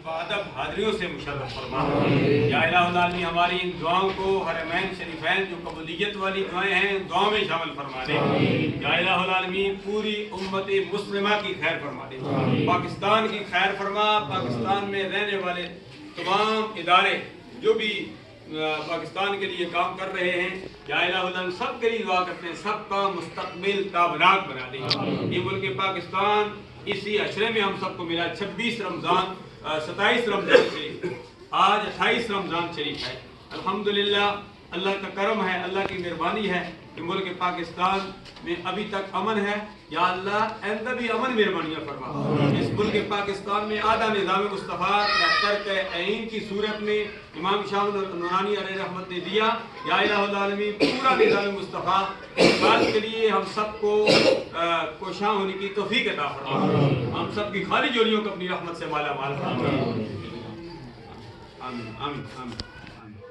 باادب حاضریوں سے مشرف فرما۔ یا الہ العالمین ہماری ان دعاؤں کو حرمین شریفین جو قبولیت والی دعائیں ہیں ان دعاؤں میں شامل فرما دے۔ یا الہ العالمین پوری امت مسلمہ کی خیر فرما دے، پاکستان کی خیر فرما، پاکستان میں رہنے والے تمام ادارے جو بھی پاکستان کے لیے کام کر رہے ہیں، یا الہ العالمین سب کے لیے دعا کرتے ہیں سب کا مستقبل تابناک بنا دے۔ یہ ملک پاکستان اسی عشرے میں ہم سب کو ملا، 26 رمضان 27 رمضان شریف، آج 28 رمضان شریف ہے۔ الحمدللہ اللہ کا کرم ہے، اللہ کی مہربانی ہے کہ ملک پاکستان میں ابھی تک امن ہے۔ یا اللہ آئندہ بھی امن مہربانیاں فرما۔ اس ملک پاکستان میں آدھا نظام مصطفیٰ یا ترک عین کی صورت میں امام شاہ نورانی علیہ رحمت نے دیا۔ یا الہ العالمین پورا نظام مصطفیٰ اس بات کے لیے ہم سب کو کوشاں ہونے کی توفیق عطا فرما، ہم سب کی خالی جولیوں کو اپنی رحمت سے مالا مال فرما۔ آمین آمین آمین آمین۔